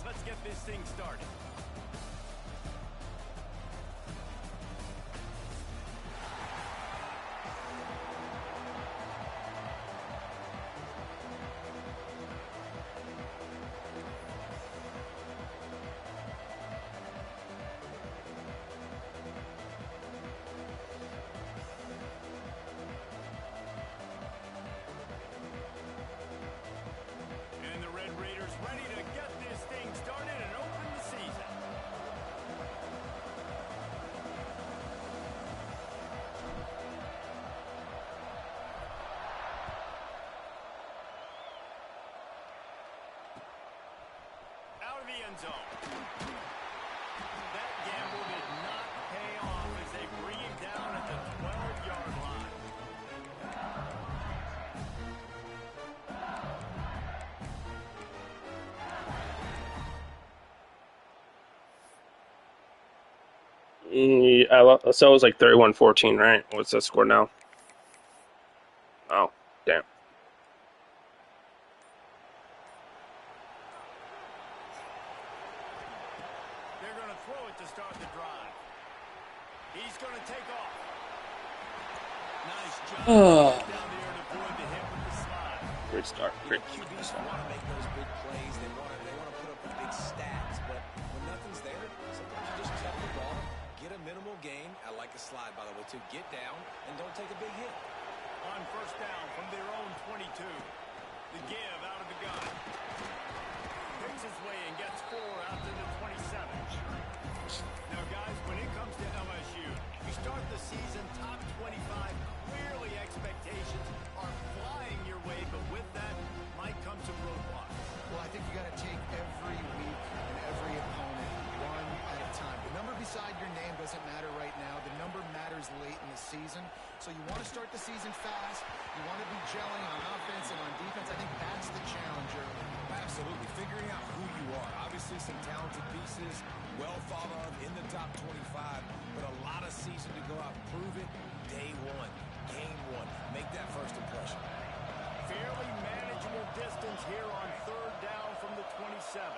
let's get this thing started. Ready to get this thing started and open the season. Out of the end zone. That gamble did not pay off as they bring him down at the 12-yard line. So it was like 31-14, right? What's the score now? Oh, damn. They're going to throw it to start the drive. He's going to take off. Nice job. Down there to avoid the hit with the slide. Great start. Great. QBs want to make those big plays. They want to put up big stats, but when nothing's there, sometimes you just check the ball. Get a minimal gain. I like a slide, by the way, to get down and don't take a big hit. On first down from their own 22. The give out of the gun. Picks his way and gets 4 out to the 27. Now, guys, when it comes to LSU, you start the season top 25. Clearly, expectations are flying your way, but with that might come some roadblocks. Well, I think you got to take every week and every opponent one at a time. The number beside your name doesn't matter right now. The number matters late in the season. So you want to start the season fast. You want to be gelling on offense and on defense. I think that's the challenger. Absolutely. Figuring out who you are. Obviously, some talented pieces, well thought of in the top 25, but a lot of season to go out. Prove it day one, game one. Make that first impression. Fairly manageable distance here on third down from the 27.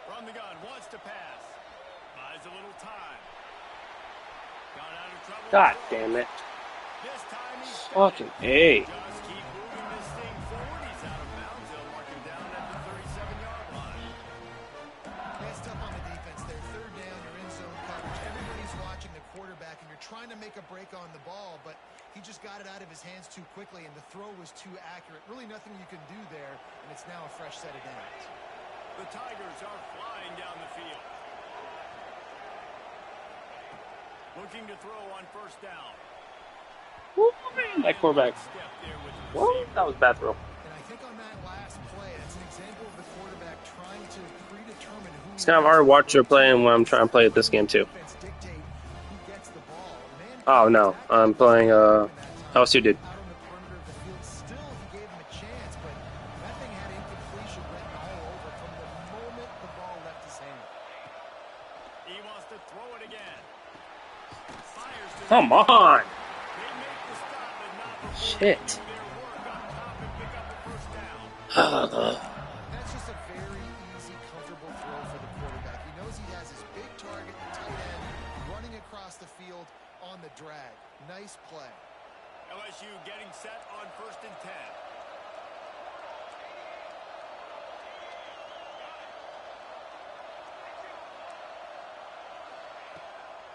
From the gun, wants to pass. Buys a little time. Got out of trouble. God damn it. This time he's Fucking A. just keep moving this thing forward. He's out of bounds. They'll mark him down at the 37-yard line. That's tough on the defense there. Third down, you're in zone coverage. Everybody's watching the quarterback, and you're trying to make a break on the ball, but he just got it out of his hands too quickly, and the throw was too accurate. Really nothing you can do there, and it's now a fresh set of downs. The Tigers are flying down the field. Looking to throw on first down. Woo, man, that quarterback. Whoa, that was a bad throw. And I think on that last play, that's an example of the quarterback trying to predetermine who It's kind of hard to watch her playing when I'm trying to play at this game too. dictate who gets the ball. Oh no, I'm playing LSU dude. Out on the perimeter of the field, still he gave him a chance, but that thing had incompletion written all over from the moment the ball left his hand. He wants to throw it again. Fires to Come on. They make the stop, but not before Shit. they do their work on top and pick up the first down. That's just a very easy, comfortable throw for the quarterback. He knows he has his big target, the tight end, running across the field on the drag. Nice play. LSU getting set on first and 10.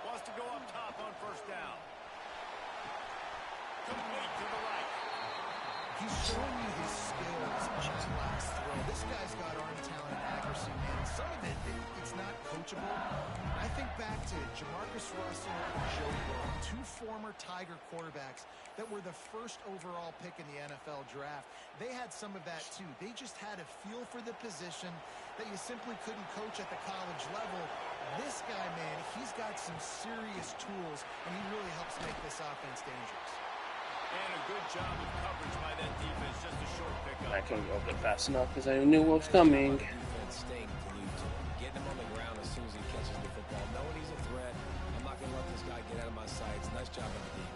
Wants to go up top on first down. Complete to the right. He's showing you his skills on that last throw. This guy's got arm talent and accuracy, man. Some of it's not coachable. I think back to Jamarcus Russell and Joe Burrow, two former Tiger quarterbacks that were the first overall pick in the NFL draft. They had some of that too. They just had a feel for the position that you simply couldn't coach at the college level. This guy, man, he's got some serious tools, and he really helps make this offense dangerous. And a good job of coverage by that defense. Just a short pickup. I couldn't go up there fast enough because I knew what was coming. Defense staying glued to him, getting him on the ground as soon as he catches the football, knowing he's a threat. I'm not going to let this guy get out of my sights. Nice job on the deep.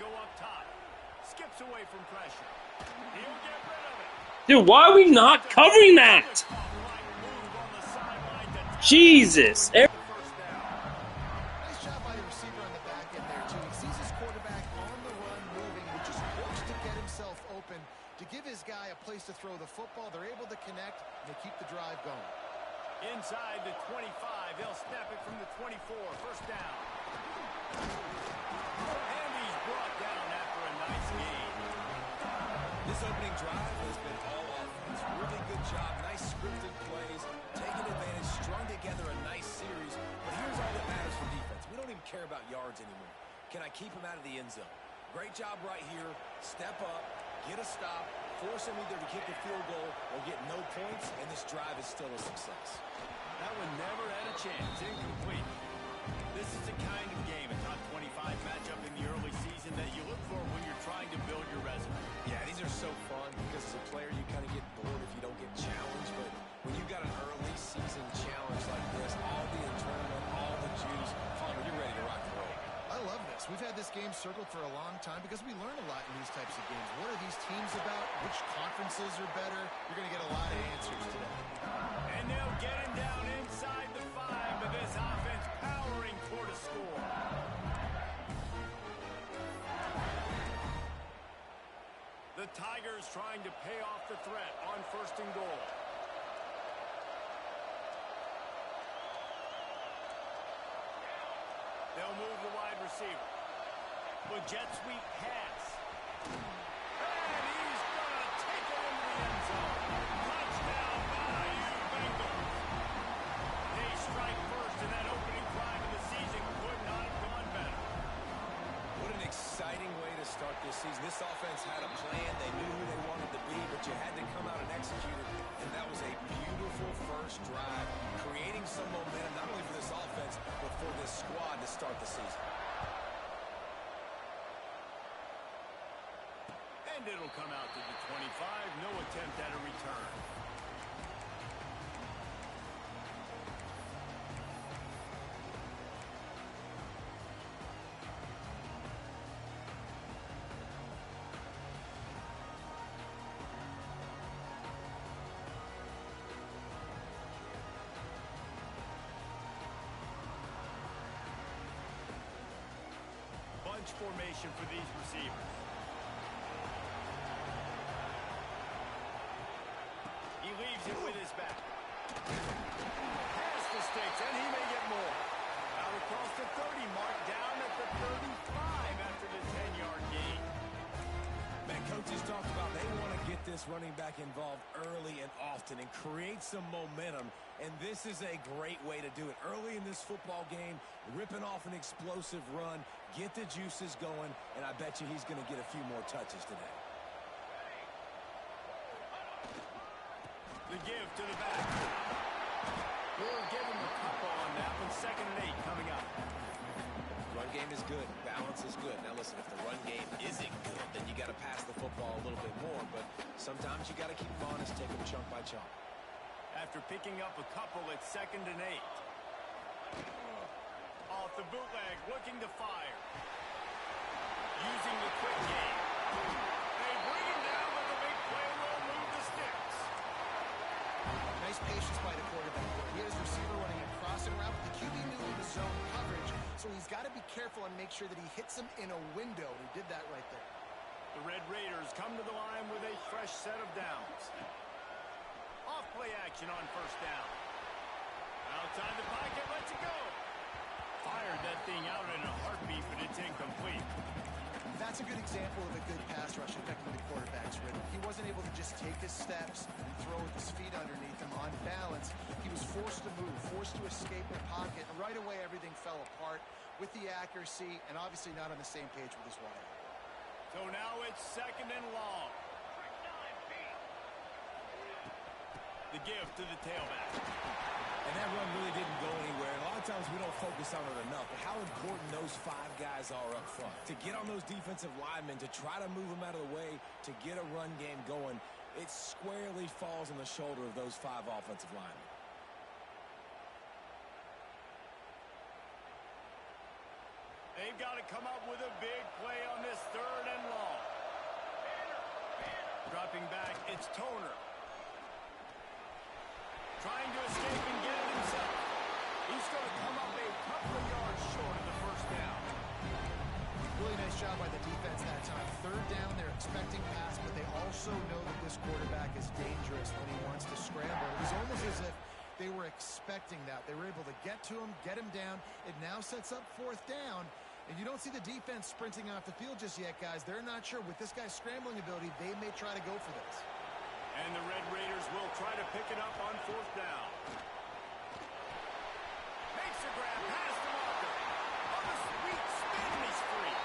go up top. Skips away from pressure. He'll get rid of it. Dude, why are we not covering that? Jesus. Nice job by the receiver on the back end there, too. He sees his quarterback on the run moving. He just works to get himself open to give his guy a place to throw the football. They're able to connect, and they keep the drive going. Inside the 25, they'll snap it from the 24. First down. And he's brought down after a nice gain. This opening drive has been all offense. Really good job. Nice scripted plays. Taking advantage. Strung together a nice series. But here's all that matters for defense. We don't even care about yards anymore. Can I keep him out of the end zone? Great job right here. Step up. Get a stop. Force him either to kick a field goal or get no points. And this drive is still a success. That one never had a chance. Incomplete. This is the kind of game, a top 25 matchup in the early season that you look for when you're trying to build your resume. Yeah, these are so fun because as a player you kind of get bored if you don't get challenged. But when you got an early season challenge like this, all the adrenaline, all the juice, Palmer, you're ready to rock and roll. I love this. We've had this game circled for a long time because we learn a lot in these types of games. What are these teams about? Which conferences are better? You're going to get a lot of answers today. And they'll get him down inside the 5 with this offense powering toward a score. The Tigers trying to pay off the threat on 1st and goal. They'll move the wide receiver. With jet sweep pass. And he's going to take it into the end zone. Touchdown by you Bengals. They strike first in that opening drive of the season. Could not have gone better. What an exciting way to start this season. This offense had a plan. They knew who they wanted to be, but you had to come out and execute it. And that was a beautiful first drive, creating some momentum, not only for this offense, but for this squad to start the season. And it'll come out to the 25. No attempt at a return. Bunch formation for these receivers. He leaves it with his back. Pass the sticks, and he may get more. Out across the 30 mark, down at the 35 after the 10-yard gain. Man, coaches talked about they want to get this running back involved early and often and create some momentum, and this is a great way to do it. Early in this football game, ripping off an explosive run, get the juices going, and I bet you he's going to get a few more touches today. The give to the back. We'll give him a couple on that one. 2nd and 8 coming up. Run game is good. Balance is good. Now listen, if the run game isn't good, then you got to pass the football a little bit more. But sometimes you got to keep them honest, take them chunk by chunk. After picking up a couple at 2nd and 8. Off the bootleg, looking to fire. Using the quick game. They bring him down with the big play. Will move the sticks. Nice patience by the quarterback. He had his receiver running a crossing route, but the QB knew he was zone coverage, so he's got to be careful and make sure that he hits him in a window. He did that right there. The Red Raiders come to the line with a fresh set of downs. Off play action on 1st down. Outside the pocket, lets it go. Fired that thing out in a heartbeat, but it's incomplete. That's a good example of a good pass rush affecting the quarterback's rhythm. He wasn't able to just take his steps and throw with his feet underneath him on balance. He was forced to move, forced to escape the pocket, and right away everything fell apart with the accuracy and obviously not on the same page with his wide. So now it's 2nd and long. The give to the tailback. And that run really didn't go anywhere. And a lot of times we don't focus on it enough. But how important those 5 guys are up front. To get on those defensive linemen, to try to move them out of the way, to get a run game going, it squarely falls on the shoulder of those 5 offensive linemen. They've got to come up with a big play on this 3rd and long. Dropping back, it's Toner. Trying to escape and get it himself. He's going to come up a couple of yards short of the 1st down. Really nice job by the defense that time. 3rd down, they're expecting pass, but they also know that this quarterback is dangerous when he wants to scramble. It was almost as if they were expecting that. They were able to get to him, get him down. It now sets up 4th down. And you don't see the defense sprinting off the field just yet, guys. They're not sure. With this guy's scrambling ability, they may try to go for this. And the Red Raiders will try to pick it up on 4th down. Makes a grab past the marker. On a sweet spin, he's free.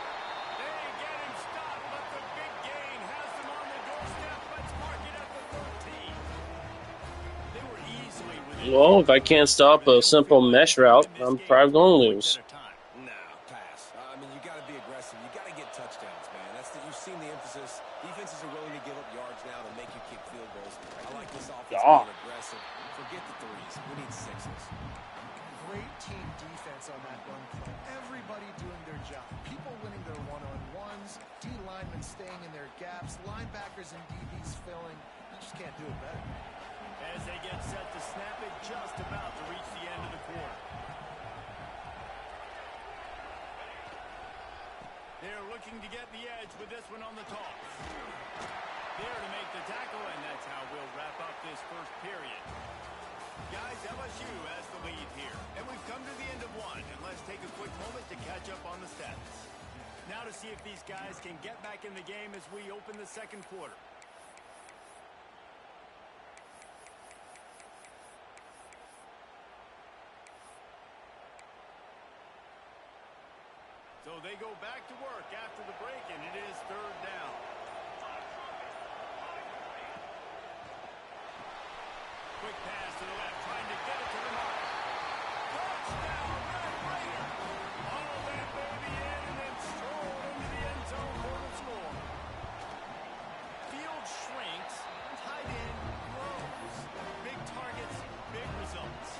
They get him stopped, but the big gain has them on the doorstep. Let's mark it at the 13. They were easily within. Well, if I can't stop a simple mesh route, I'm probably going to lose. No, pass. I mean, you got to be aggressive. You got to get touchdowns, man. You've seen the emphasis. Defenses are willing to give up yards now to make you kick field goals. I like this offense being aggressive. Forget the 3s. We need 6s. Great team defense on that run play. Everybody doing their job. People winning their one-on-ones. D linemen staying in their gaps. Linebackers and DBs filling. You just can't do it better. As they get set to snap it, just about to reach the end of the quarter. They're looking to get the edge with this one on the toss. There to make the tackle, and that's how we'll wrap up this 1st period. Guys, LSU has the lead here. And we've come to the end of 1, and let's take a quick moment to catch up on the stats. Now to see if these guys can get back in the game as we open the 2nd quarter. So they go back to work after the break, and it is 3rd down. Quick pass to the left, trying to get it to the mark. Touchdown, Red Raiders! All that baby in and then stroll into the end zone for the score. Field shrinks, tight end grows. Big targets, big results.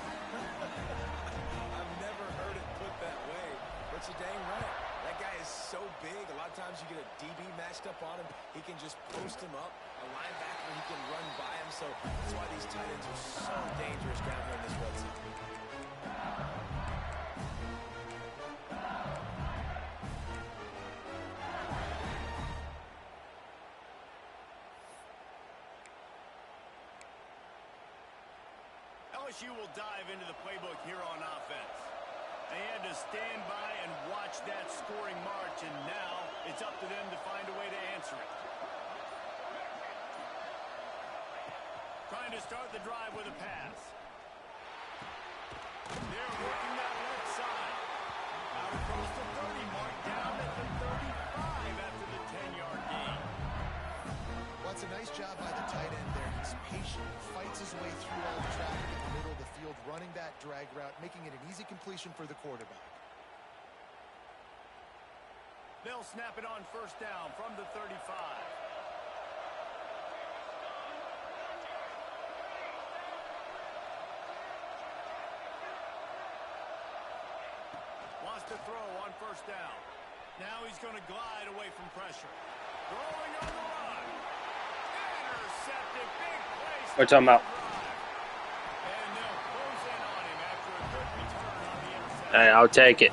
I've never heard it put that way, but you're dang right. That guy is so big. A lot of times you get a DB matched up on him. He can just post him up. A linebacker, he can run by him. So that's why these tight ends are so dangerous down here in this red zone. LSU will dive into the playbook here on offense. They had to stand by and watch that scoring march, and now it's up to them to find a way to answer it. Trying to start the drive with a pass. They're working that left side. Out across the 30, marked down at the 35 after the 10-yard gain. Well, it's a nice job by the tight end there. He's patient, fights his way through all the traffic in the middle of the field, running that drag route, making it an easy completion for the quarterback. They'll snap it on 1st down from the 35. Wants to throw on 1st down. Now he's going to glide away from pressure. Throwing on the run. Intercepted. Big place. What are you talking about? And they'll close in on him after a good return on the interception. Hey, I'll take it.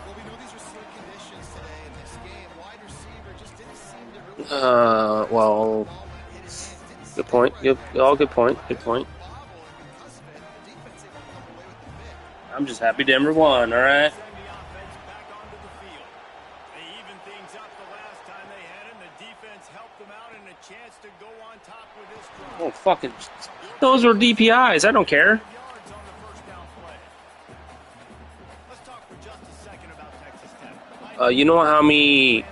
Well, we know these are slick conditions today in this game. Wide receiver just didn't seem to really... Well, good point. Good point. Good point. I'm just happy Denver won, all right? Send the offense back onto the field. They evened things up the last time they had him. The defense helped them out and a chance to go on top with this drive. Oh, fucking... Those were DPIs. I don't care. Yards on the 1st down play. Let's talk for just a second about Texas Tech. You know how many...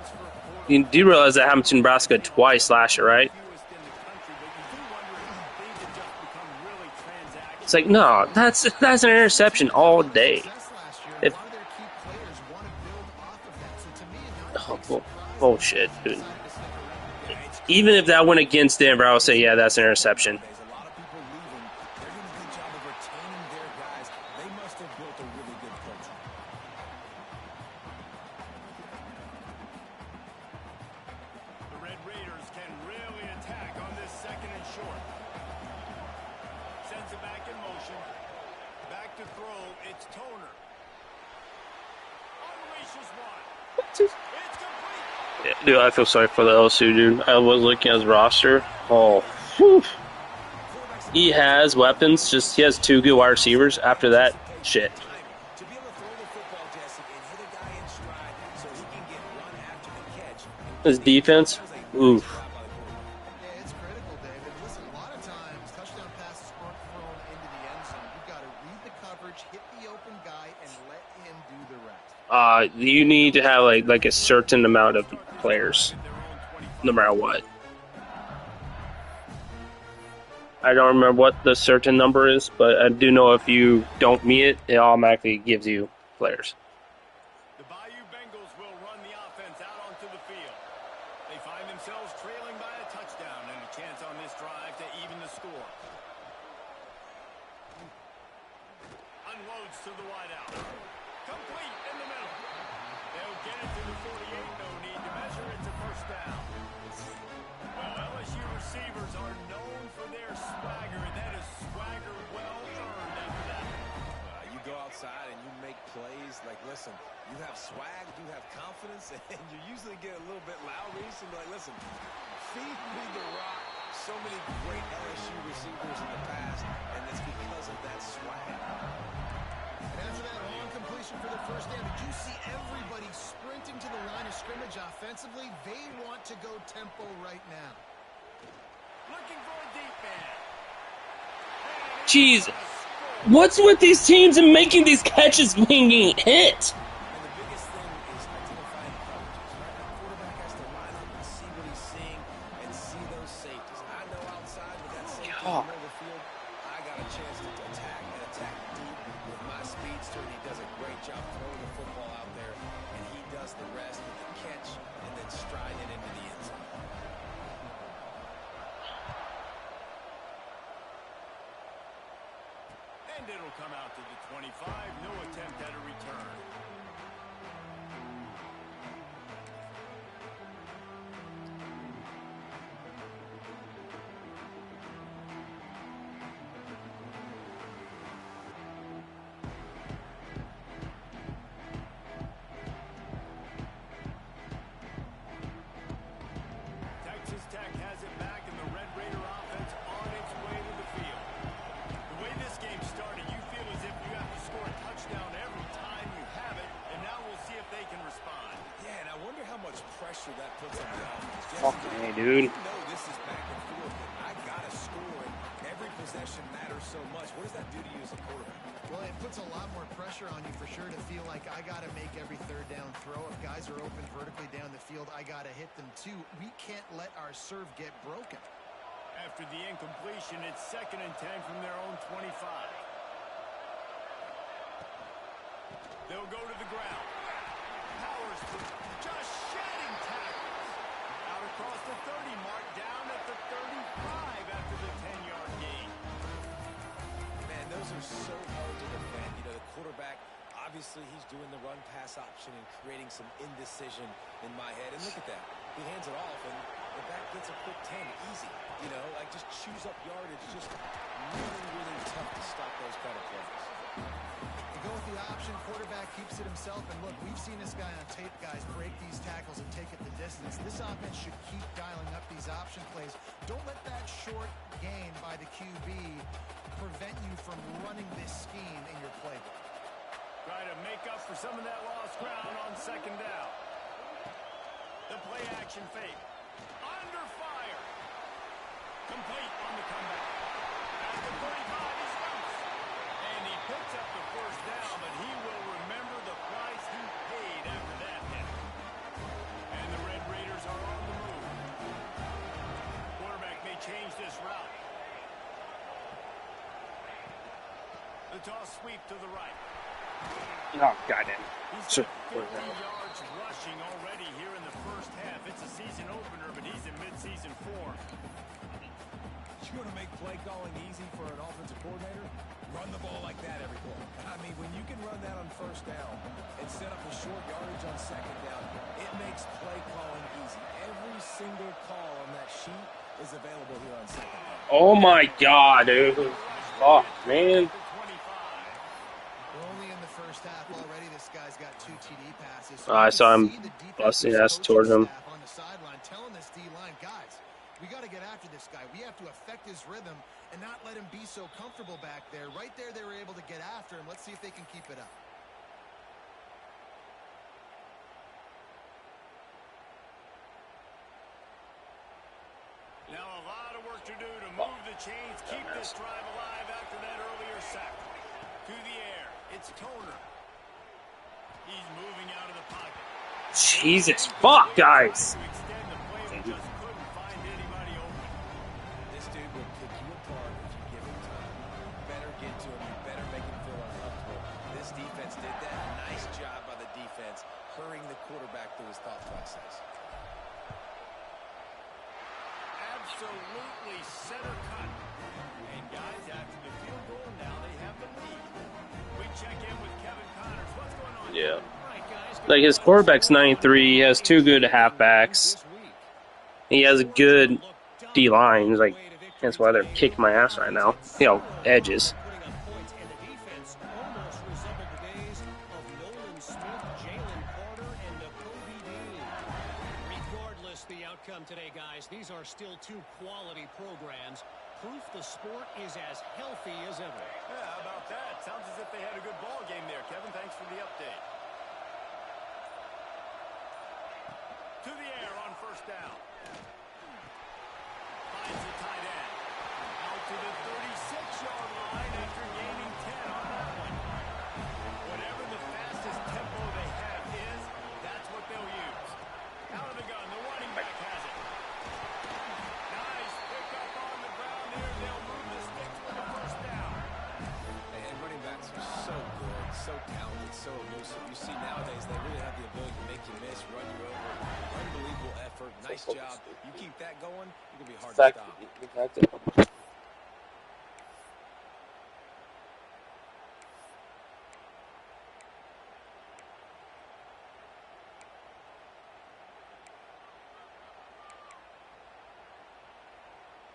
You do realize that happened to Nebraska twice last year, right? It's like, no, that's an interception all day. If, oh, bullshit, dude. Even if that went against Denver, I would say, yeah, that's an interception. That's Toner. Unleashes one. What's his- It's complete. Yeah, dude, I feel sorry for the LSU dude. I was looking at his roster. Oh, whew. He has weapons. Just he has 2 good wide receivers. After that, shit. To be able to throw the football, Jesse, and hit a guy in stride so he can get run after the catch. His defense, oof. Yeah, it's critical, David. Listen, a lot of times touchdown passes aren't thrown into the end zone. You've got to read the coverage, hit the open guy, and let him do the rest. You need to have like a certain amount of players, no matter what. I don't remember what the certain number is, but I do know if you don't meet it, it automatically gives you players. The Bayou Bengals will run the offense out onto the field. They find themselves trailing by a touchdown and a chance on this drive to even the score. Unloads to the wideout. Complete in the middle. They'll get it to the 48. No need to measure. It's a first down. Well, LSU receivers are known for their swagger, and that is swagger well earned after that. You go outside and you make plays. Like, listen, you have swag, you have confidence, and you usually get a little bit loud. And be like, listen, feed me the rock. So many great LSU receivers in the past, and it's because of that swag. And after that long completion for the first down, did you see everybody sprinting to the line of scrimmage offensively? They want to go tempo right now. Looking for a deep man. Jeez, what's with these teams and making these catches being hit? And the biggest thing is identifying coverages, right? The quarterback has to line up and see what he's seeing and see those safeties. I know outside with that safety in the middle of the field, I got a chance to attack and attack deep with my speedster, and he does a great job throwing the football out there, and he does the rest with the catch and then striding into the end zone. And it'll come out to the 25. No attempt at a return. Texas Tech has it back, and the Red Raider offense on its way to the field. The way this game started, you feel as if you have to score a touchdown every time you have it, and now we'll see if they can respond. Yeah, and I wonder how much pressure that puts on the offense. Fucking hey, dude. You know this is back and forth, and I got to score, and every possession matters so much. What does that do to you as a quarterback? Well, it puts a lot more pressure on you for sure to feel like I got to make every third down throw. If guys are open vertically down the field, I got to hit them too. We can't let our serve get broken. After the incompletion, it's 2nd and 10 from their own 25. They'll go to the ground. Powers to just shedding tackles. Out across the 30 mark, down at the 35 after the 10-yard gain. Man, those are so hard to defend. You know, the quarterback, obviously he's doing the run-pass option and creating some indecision in my head. And look at that. He hands it off, and the back gets a quick 10. Easy. You know, like just chews up yardage. Just really, really tough to stop those kind of plays. You go with the option, quarterback keeps it himself, and look, we've seen this guy on tape, guys, break these tackles and take it the distance. This offense should keep dialing up these option plays. Don't let that short gain by the QB prevent you from running this scheme in your playbook. Try to make up for some of that lost ground on 2nd down. The play action fake. Under fire. Complete on the comeback. At the 35, he's loose. And he picks up the first down, but he will remember the price he paid after that hit. And the Red Raiders are on the move. Quarterback may change this route. The toss sweep to the right. Oh, goddamn. He's got 50 yards rushing already here in the first half. It's a season opener, but he's in mid-season form. You want to make play calling easy for an offensive coordinator? Run the ball like that every play. I mean, when you can run that on first down and set up a short yardage on 2nd down, it makes play calling easy. Every single call on that sheet is available here on 2nd down. Oh my god, dude. Fuck, man. We're only in emphasis. I saw him busting ass toward him. On the sideline, telling this D-line, guys, we got to get after this guy. We have to affect his rhythm and not let him be so comfortable back there. Right there, they were able to get after him. Let's see if they can keep it up. Now a lot of work to do to move the chains, keep this drive alive after that earlier sack. To the air, it's Toner. He's moving out of the pocket. Jesus, fuck, guys. To extend the play, but just couldn't find anybody open. This dude will pick you apart if you give him time. You better get to him. You better make him feel uncomfortable. This defense did that. Nice job by the defense, hurrying the quarterback through his thought process. Absolutely center cut. And guys, after the field goal, now they have the lead. We check in with Kevin Connors. What's going on? Yeah. Like, his quarterback's 9'3", he has 2 good halfbacks. He has a good D-line. Like, that's why they're kicking my ass right now. You know, edges. The outcome today, guys. These are still 2 quality programs. Proof the sport is as healthy as ever. Yeah, how about that? Sounds as if they had a good ball game there, Kevin. Thanks for the update. To the air on first down. Finds the tight end. Out to the 36-yard line after gaining 10 on that one. Whatever the fastest tempo they have is, that's what they'll use. Out of the gun, the running back has it. Nice pick up on the ground there. They'll move the sticks for the first down. And running backs are so good, so talented, so elusive. You see nowadays they really have the ability to make you miss, run you over. Unbelievable effort. Nice job. You keep that going, you're going to be hard to stop.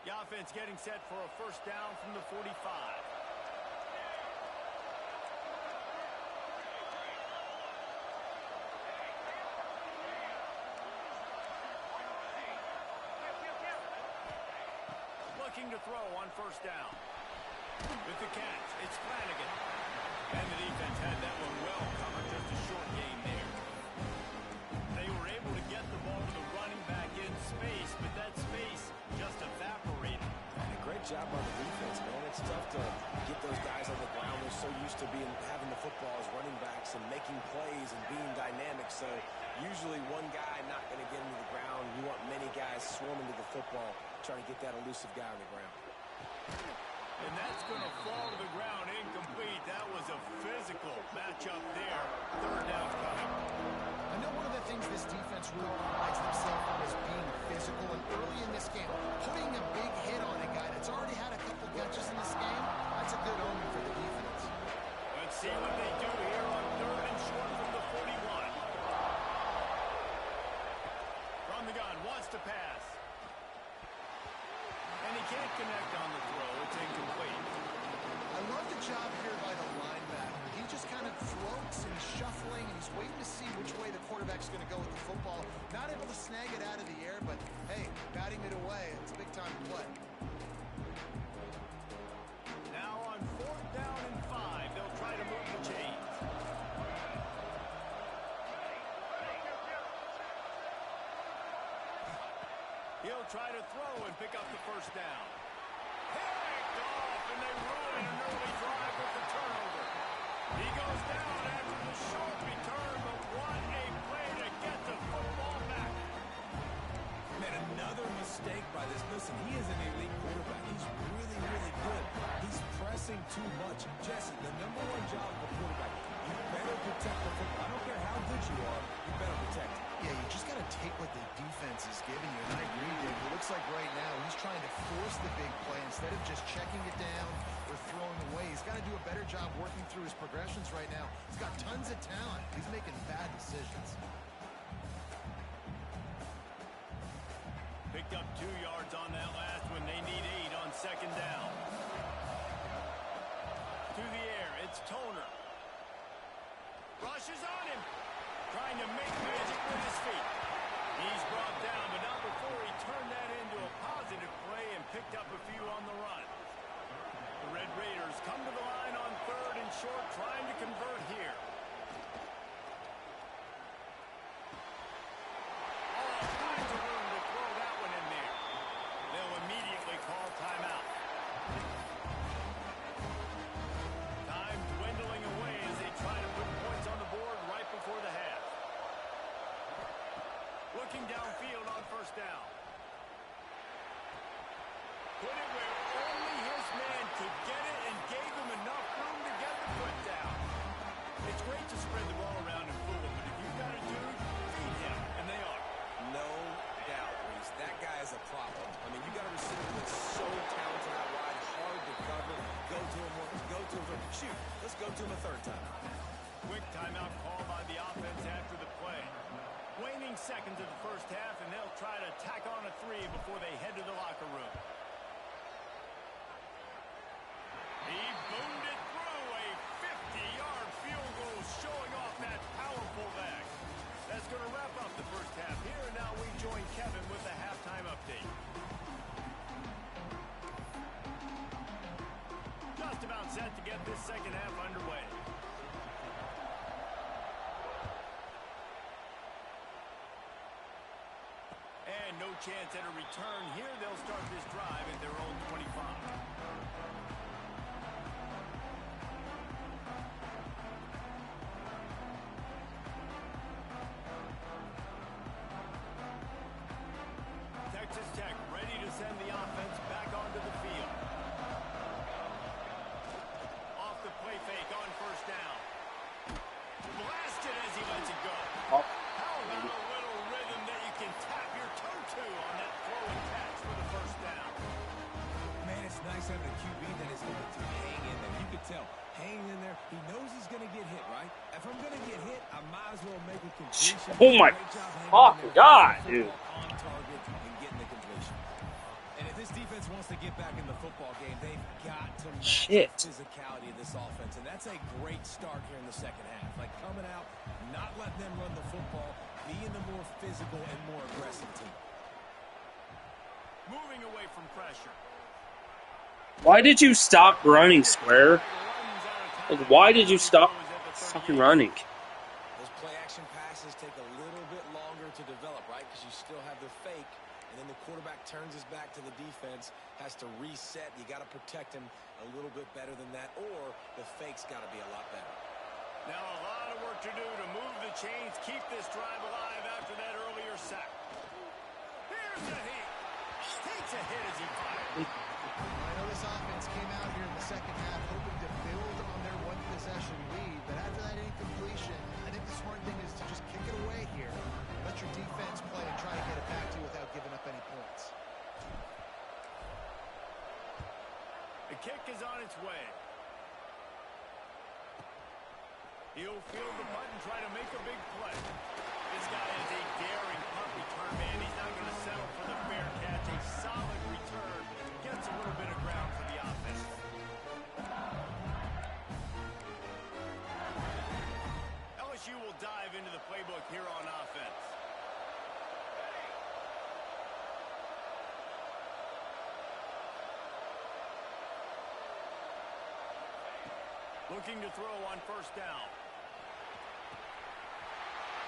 The offense getting set for a first down from the 45. Looking to throw on first down. With the catch, it's Flanagan. And the defense had that one well covered, just a short game there. They were able to get the ball to the running back in space, but that space just evaporated. And a great job by the defense, man. It's tough to get those guys on the ground. They're so used to having the football as running backs and making plays and being dynamic. So usually one guy not going to get into the ground. You want many guys swarming to the football, trying to get that elusive guy on the ground. And that's going to fall to the ground incomplete. That was a physical matchup there. Third down coming. I know one of the things this defense really prides themselves on is being physical, and early in this game, putting a big hit on a guy that's already had a couple catches in this game, that's a good omen for the defense. Let's see what they do here on third and short from the 41. From the gun, wants to pass. And he can't connect on the throw. It's incomplete. I love the job here by the linebacker. He just kind of floats and he's shuffling, and he's waiting to see which way the quarterback's going to go with the football. Not able to snag it out of the air, but, hey, batting it away, it's a big-time play. Now on fourth down and 5, they'll try to move the chains. He'll try to throw and pick up the first down. Picked off, and they ruin an early drive with the turnover. He goes down after the short return, but what a play to get the football back. Man, another mistake by this. Listen, he is an elite quarterback. He's really, really good. He's pressing too much. Jesse, the number one job of a quarterback, you better protect the football. I don't care how good you are, you better protect it. Yeah, you just got to take what the defense is giving you. And I agree, Dave. It looks like right now he's trying to force the big play instead of just checking it down or throwing away. He's got to do a better job working through his progressions right now. He's got tons of talent. He's making bad decisions. Picked up 2 yards on that last one. They need 8 on second down. To the air, it's Toner. Rushes on him. Trying to up a few on the run. The Red Raiders come to the line on 3rd and short, trying to convert here. All kinds of room to throw that one in there. They'll immediately call timeout. Time dwindling away as they try to put points on the board right before the half. Looking downfield on 1st down. Put it where only his man could get it and gave him enough room to get the foot down. It's great to spread the ball around and fool him, but if you've got a dude, feed him, and they are. No doubt, Reese. That guy is a problem. I mean, you got a receiver that's so talented out wide, hard to cover. Go to him once, go to him. Shoot, let's go to him a 3rd time. Quick timeout call by the offense after the play. Waning seconds of the 1st half, and they'll try to tack on a 3 before they head to the locker room. He boomed it through a 50-yard field goal, showing off that powerful back. That's going to wrap up the 1st half here, and now we join Kevin with the halftime update. Just about set to get this 2nd half underway. And no chance at a return here. They'll start this drive at their own 25. Texas Tech ready to send the offense back onto the field. Off the play fake on 1st down. Blasted as he lets it go. How about a little rhythm that you can tap your toe to on that throw and catch for the 1st down? Man, it's nice having a QB that is going to hang in there. You can tell, hanging in there, he knows he's going to get hit, right? If I'm going to get hit, I might as well make a completion. Oh my fucking God, dude. On target and getting the completion. And if this defense wants to get back in the football game, they've got to match the physicality of this offense. And that's a great start here in the 2nd half. Like coming out, not letting them run the football, being the more physical and more aggressive team. Moving away from pressure. Why did you stop running, Square? Like, why did you stop fucking running? Those play-action passes take a little bit longer to develop, right? Because you still have the fake, and then the quarterback turns his back to the defense, has to reset. You got to protect him a little bit better than that, or the fake's got to be a lot better. Now a lot of work to do to move the chains, keep this drive alive after that earlier sack. Here's the heat. Takes a hit as he fired. I know this offense came out here in the 2nd half hoping to build on their 1-possession lead, but after that incompletion, I think the smart thing is to just kick it away here. Let your defense play and try to get it back to you without giving up any points. The kick is on its way. He'll field the punt and try to make a big play. This guy is a daring punt return man. He's not going to settle for the fair catch. A solid return. Gets a little bit of ground for the offense. LSU will dive into the playbook here on offense. Looking to throw on 1st down.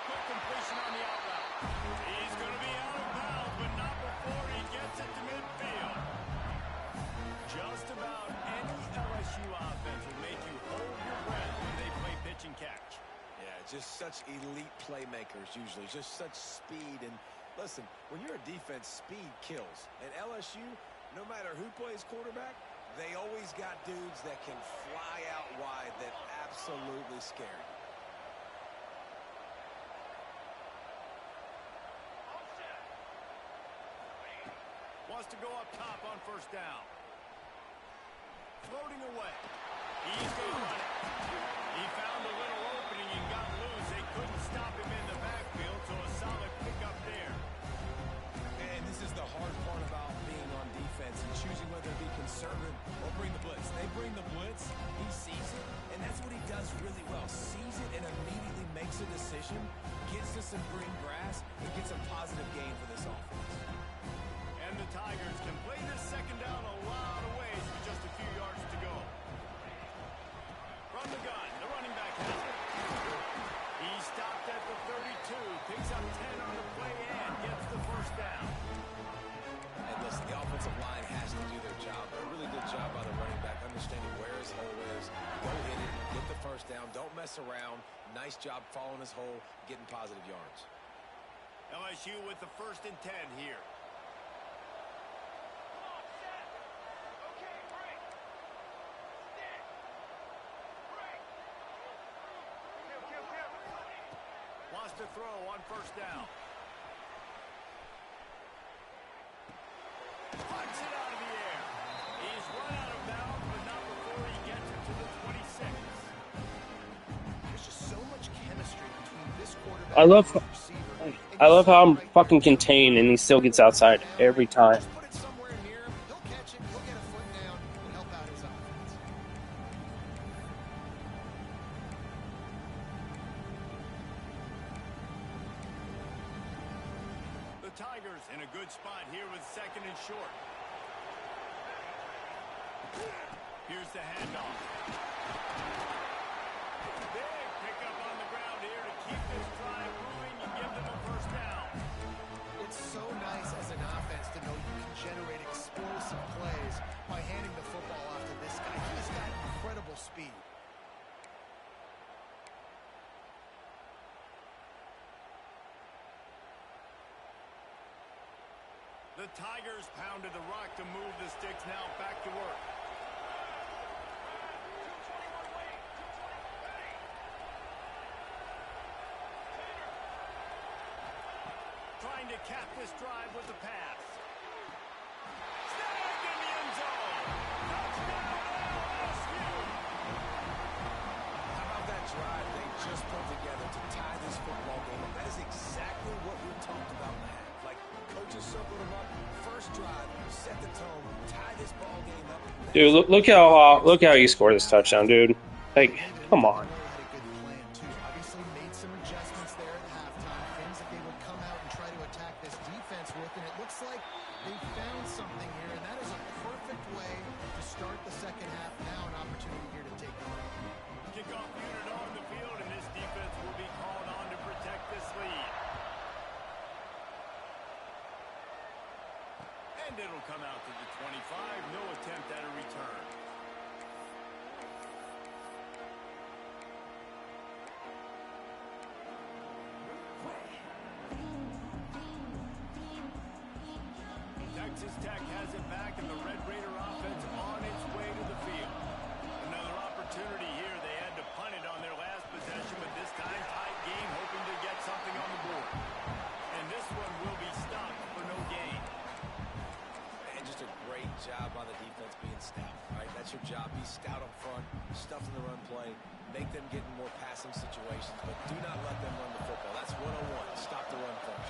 Quick completion on the out route. He's going to be out of bounds, but not before he gets it to midfield. Just about any LSU offense will make you hold your breath when they play pitch and catch. Yeah, just such elite playmakers usually, just such speed. And listen, when you're a defense, speed kills. And LSU, no matter who plays quarterback, they always got dudes that can fly out wide that absolutely scare you. Wants to go up top on 1st down. Floating away. He's going to run it. He found a little opening and got loose. They couldn't stop him in the backfield, so a solid pickup there. And this is the hard part about being on defense and choosing whether to be conservative or bring the blitz. They bring the blitz, he sees it, and that's what he does really well. Sees it and immediately makes a decision, gets to some green grass, and gets a positive gain for this offense. And the Tigers can play this second down a lot of ways with just a few yards to go. From the gun, the running back has it. He stopped at the 32, picks up 10 on the play and gets the first down. And listen, the offensive line has to do their job. A really good job by the running back, understanding where his hole is. Go hit it, get the first down, don't mess around. Nice job following his hole, getting positive yards. LSU with the 1st and 10 here. Wants to throw on 1st down. Punts it out of the air. He's run out of bounds, but not before he gets it to the 26. There's just so much chemistry between this quarterback I love, and his receiver. I love how I'm fucking contained and he still gets outside every time. Just put it somewhere near him. He'll catch it. He'll get a foot down and help out his offense. The Tigers in a good spot here with 2nd and short. Here's the handoff. Big pickup on the ground here to keep this drive moving and give them a 1st down. It's so nice as an offense to know you can generate explosive plays by handing the football off to this guy. He's got incredible speed. The Tigers pounded the rock to move the sticks now back to work. Trying to cap this drive with the pass. Snagged in the end zone. Touchdown, LSU. How about that drive they just put together to tie this football game up? That is exactly what we talked about in the half. Like, coaches circled them up. First drive, set the tone, tie this ball game up. Dude, look how you scored this touchdown, dude. Like, come on. They had a good plan, too. Obviously made some adjustments there at halftime, things that they would come out and try to attack this defense with, and it looks like they found something here, and that is a perfect way to start the second half. Now an opportunity here to take the lead. Kickoff unit on the field, and this defense will be called on to protect this lead. And it'll come out to the 25. No attempt at a return. Texas Tech has it back, and the Red Raider offense on its way to the field. Another opportunity here. They had to punt it on their last possession, but this time tight game, hoping to get something on the board. And this one will be stopped for no gain. And just a great job by the defense being stout, right? That's your job. Be stout up front, stuff in the run play, make them get in more passing situations, but do not let them run the football. That's 101. Stop the run first.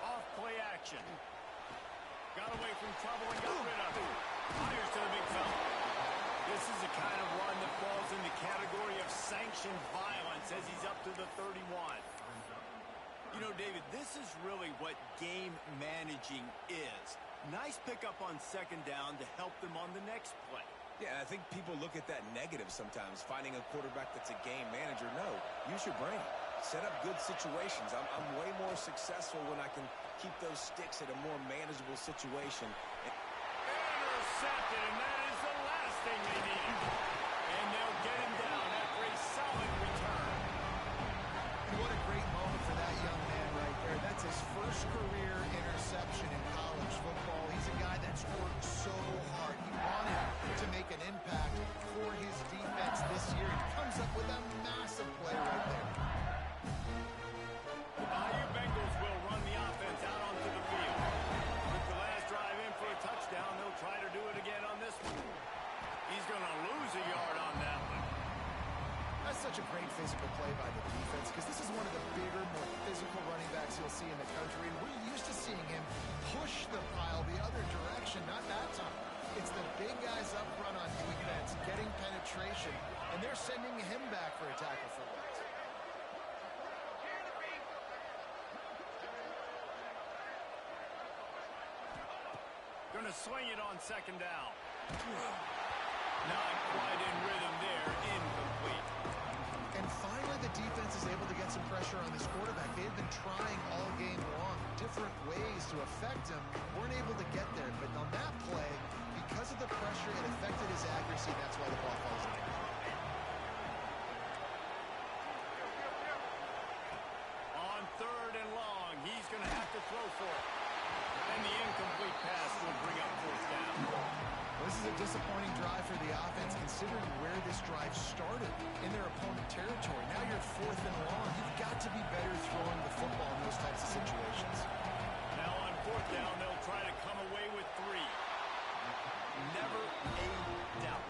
Off play action. Got away from trouble and got rid of it. Fires to the big fella. This is the kind of run that falls in the category of sanctioned violence as he's up to the 31. You know, David, this is really what game managing is. Nice pickup on 2nd down to help them on the next play. Yeah, I think people look at that negative sometimes, finding a quarterback that's a game manager. No, use your brain. Set up good situations. I'm way more successful when I can keep those sticks at a more manageable situation. Intercepted, and that is the last thing they needed. And they'll get him down after a solid return. And what a great moment for that young man right there. That's his first career interception in college football. He's a guy that's worked so hard. He wanted to make an impact for his defense this year. He comes up with a massive play right there. The Bayou Bengals will run the offense out onto the field. With the last drive in for a touchdown, they'll try to do it again on this one. He's going to lose a yard on that one. That's such a great physical play by the defense because this is one of the bigger, more physical running backs you'll see in the country. And we're used to seeing him push the pile the other direction, not that time. It's the big guys up front on defense getting penetration, and they're sending him back for a tackle for loss. to swing it on second down. Not quite in rhythm there. Incomplete. And finally, the defense is able to get some pressure on this quarterback. They've been trying all game long, different ways to affect him. Weren't able to get there, but on that play, because of the pressure, it affected his accuracy. That's why the ball falls in. On third and long, he's going to have to throw for it. And the incomplete pass will bring up fourth down. This is a disappointing drive for the offense, considering where this drive started in their opponent territory. Now you're fourth and long. You've got to be better throwing the football in those types of situations. Now on fourth down, they'll try to come away with 3. Never a doubt.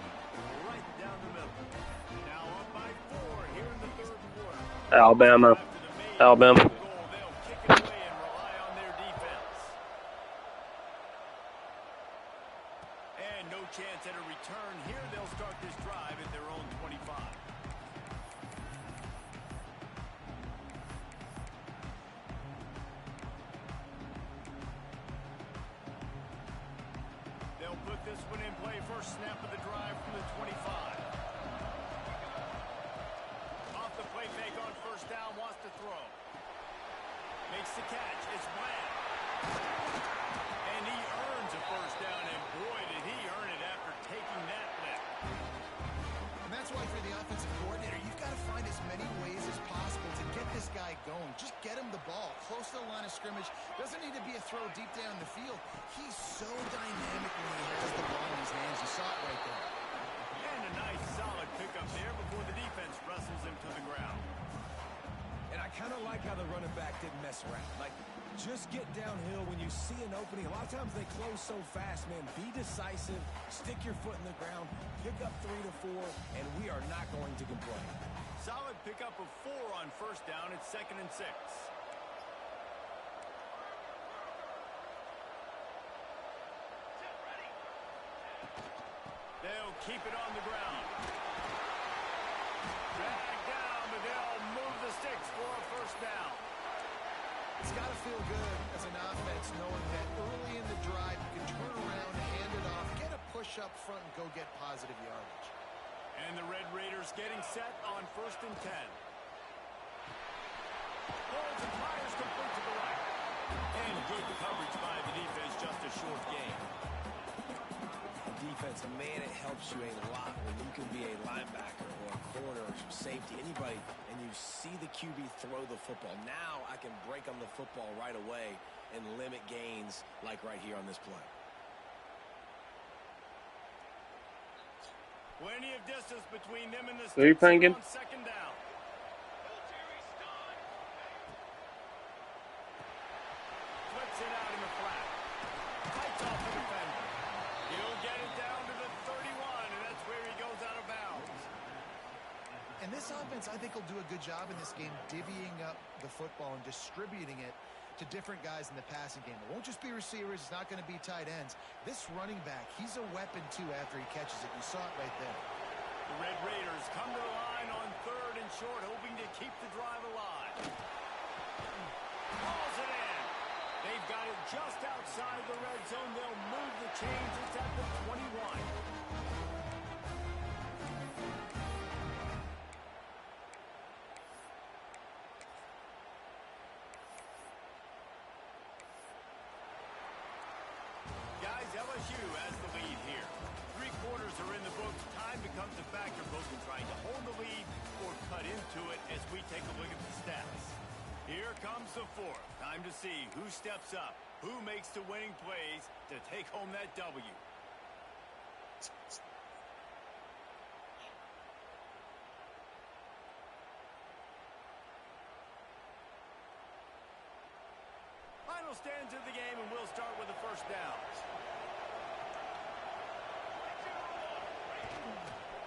Right down the middle. Now up by 4 here in the third quarter. Alabama. Alabama. They'll kick it away and rely on their defense. And no chance at a return here. They'll start this drive at their own 25. They'll put this one in play. First snap of the drive from the 25. Off the play fake on first down, wants to throw. Makes the catch. It's Bland. And he earns a first down, and boy, did he earn it after taking that lift. And that's why for the offensive coordinator, you've got to find as many ways as possible to get this guy going. Just get him the ball close to the line of scrimmage. Doesn't need to be a throw deep down the field. He's so dynamic when he has the ball in his hands. You saw it right there. And a nice solid pickup there before the defense wrestles him to the ground. And I kind of like how the running back didn't mess around. Like, just get downhill when you see an opening. A lot of times they close so fast, man. Be decisive, stick your foot in the ground, pick up 3 to 4, and we are not going to complain. Solid pickup of 4 on first down. It's 2nd and 6. They'll keep it on the ground. Drag down, but they'll move the sticks for a first down. It's got to feel good as an offense knowing that early in the drive you can turn around, hand it off, get a push up front, and go get positive yardage. And the Red Raiders getting set on 1st and 10. Holds and fires complete to the right. And good coverage by the defense, just a short game. Defense, man, it helps you a lot when you can be a linebacker or a corner or safety, anybody, and you see the QB throw the football. Now I can break on the football right away and limit gains like right here on this play. Plenty of distance between them and the Who are you playing again? on second down. Flips it out in the flat. Fights off the defender. He'll get it down to the 31, and that's where he goes out of bounds. And this offense, I think, will do a good job in this game divvying up the football and distributing it to different guys in the passing game. It won't just be receivers. It's not going to be tight ends. This running back, he's a weapon, too, after he catches it. You saw it right there. The Red Raiders come to the line on 3rd and short, hoping to keep the drive alive. Calls it in. They've got it just outside the red zone. They'll move the chains. It's at the 21. Guys, LSU has the lead here. 3 quarters are in the books. Time becomes a factor, both in trying to hold the lead or cut into it as we take a look at the stats. Here comes the 4th. Time to see who steps up, who makes the winning plays to take home that W. Final stands of the game, and we'll start with the first down.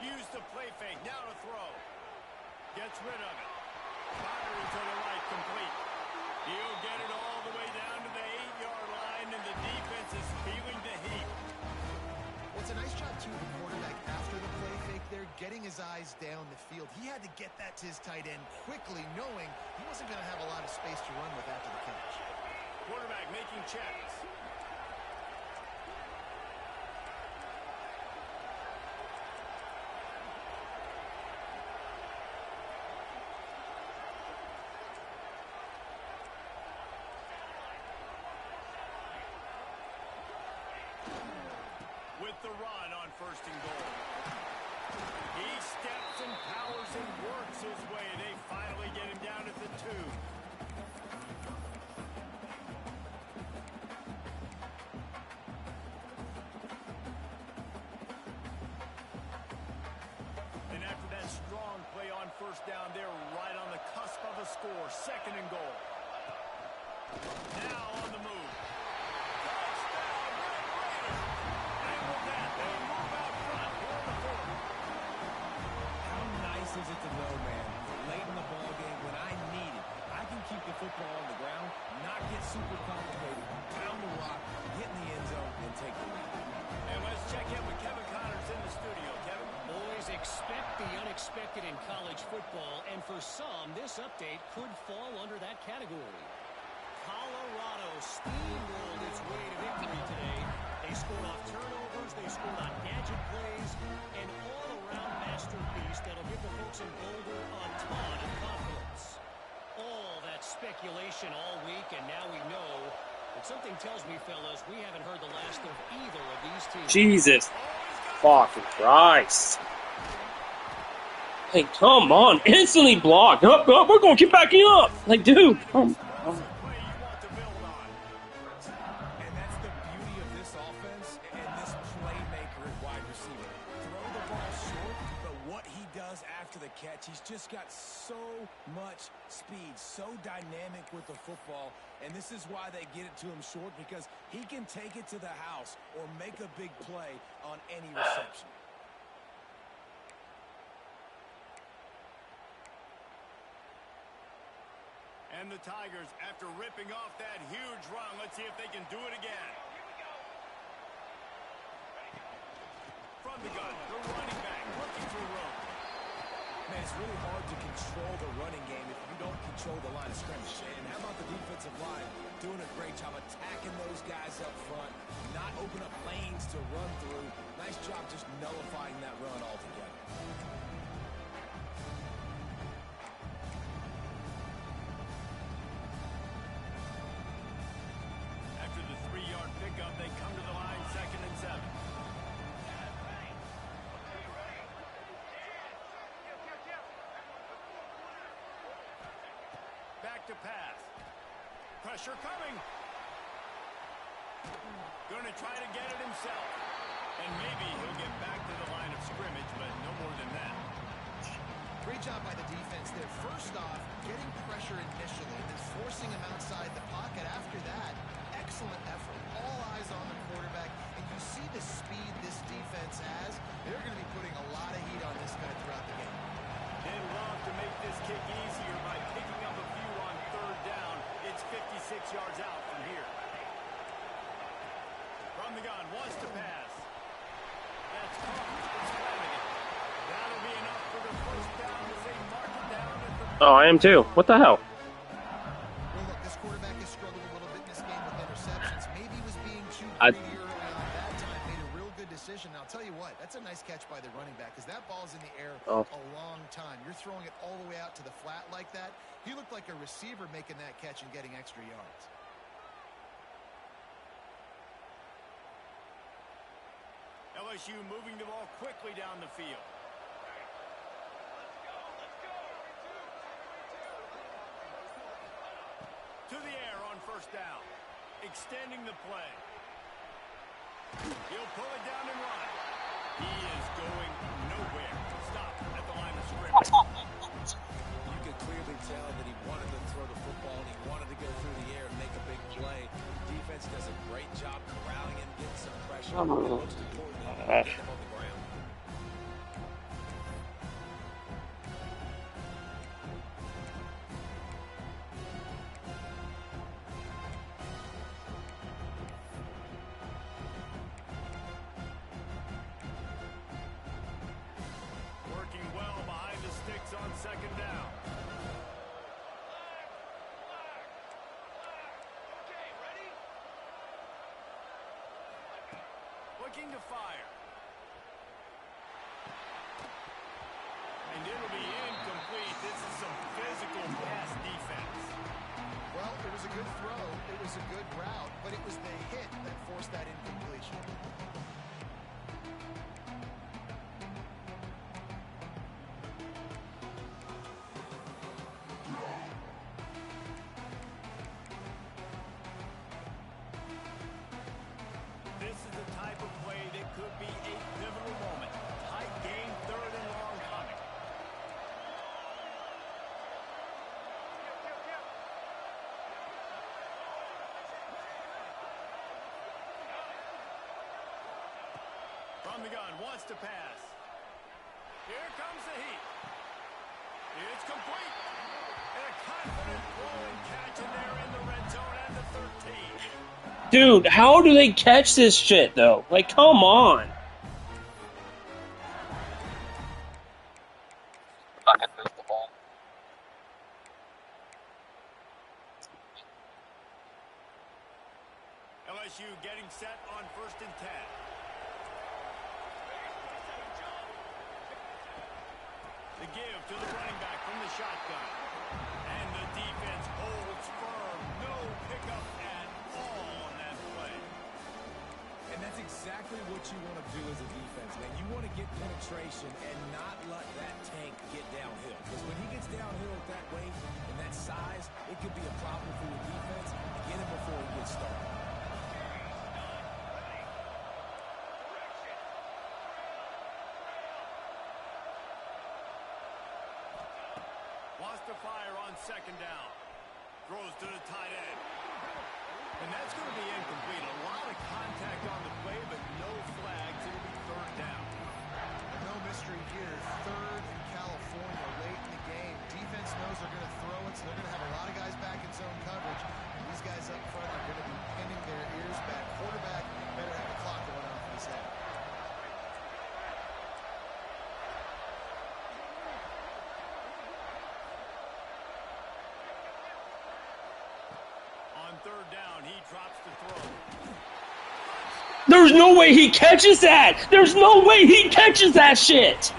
Use the play fake, now to throw. Gets rid of it. Fires to the right, complete. He'll get it all the way down to the 8-yard line, and the defense is feeling the heat. Well, it's a nice job, too, the quarterback after the play fake there, getting his eyes down the field. He had to get that to his tight end quickly, knowing he wasn't going to have a lot of space to run with after the catch. Quarterback making checks. the run on 1st and goal. He steps and powers and works his way. They finally get him down at the 2. And after that strong play on 1st down, they're right on the cusp of a score. 2nd and goal. Now on the move. Touchdown, Red Raiders. And with that, they move out front here in the 4th. How nice is it to know, man, late in the ball game when I need it, I can keep the football on the ground, not get super complicated, pound the rock, get in the end zone, and take the lead. And let's check in with Kevin Connors in the studio. Kevin? Boys, expect the unexpected in college football, and for some, this update could fall under that category. Colorado steamrolled its way to victory today. They scored off turnovers, they scored on gadget plays, an all-around masterpiece that'll give the folks in Boulder a ton of confidence. All that speculation all week, and now we know. But something tells me, fellas, we haven't heard the last of either of these teams. Jesus fucking Christ. Hey, come on. Instantly blocked. Up, we're going to keep backing up. Like, dude. And that's the beauty of this offense and this playmaker at wide receiver. Throw the ball short, but what he does after the catch, he's just got so much speed, so dynamic with the football, and this is why they get it to him short, because he can take it to the house or make a big play on any reception. And the Tigers, after ripping off that huge run, let's see if they can do it again. From the gun, the running back looking for room. Man, it's really hard to control the running game if you don't control the line of scrimmage. And how about the defensive line doing a great job attacking those guys up front, not open up lanes to run through. Nice job just nullifying that run altogether. After the 3-yard pickup, they come to the line, 2nd and 7. Back to pass. Pressure coming. Going to try to get it himself. And maybe he'll get back to the line of scrimmage, but no more than that. Great job by the defense there. First off, getting pressure initially, and then forcing him outside the pocket after that. Excellent effort. All eyes on the quarterback. And you see the speed this defense has. They're going to be putting a lot of heat on this guy throughout the game. They'd love to make this kick easier by picking up a few on 3rd down. It's 56 yards out from here. From the gun, wants to pass. That's caught. It's Flanagan. That'll be enough for the 1st down as they mark it down at the... Oh, I am too. What the hell? Well, look, this quarterback has struggled a little bit in this game with interceptions. Maybe he was being too greedy early on. That time made a real good decision. Now, I'll tell you what, that's a nice catch by the running back, because that ball's in the air a long time. You're throwing it all the way out to the flat like that. He looked like a receiver making that catch and getting extra yards. LSU moving the ball quickly down the field. To the air on 1st down. Extending the play. He'll pull it down and run. He is going nowhere. Stop at the line of scrimmage. You could clearly tell that he wanted to throw the football and he wanted to go through the air and make a big play. Defense does a great job corralling him, getting some pressure, and most importantly, getting him on the ground. Working well behind the sticks on 2nd down. Looking to fire. And it'll be incomplete. This is some physical pass defense. Well, it was a good throw. It was a good route, but it was the hit that forced that incompletion. From the gun, wants to pass. Here comes the heat. It's complete. And a confident throw and catch, and they're in the red zone at the 13. Dude, how do they catch this shit, though? Like, come on. LSU getting set on 1st and 10. The give to the running back from the shotgun. And the defense holds firm. No pickup at all on that play. And that's exactly what you want to do as a defense, man. You want to get penetration and not let that tank get downhill. Because when he gets downhill at that weight and that size, it could be a problem for your defense. Get him before he gets started. Wants to fire on 2nd down. Throws to the tight end. And that's going to be incomplete. A lot of contact on the play, but no flags. It'll be 3rd down. No mystery here. 3rd in California late in the game. Defense knows they're going to throw it, so they're going to have a lot of guys back in zone coverage. And these guys up front are going to be pinning their ears back. Quarterback better have the clock going off in his head. On 3rd down, he drops the throw. There's no way he catches that! There's no way he catches that shit!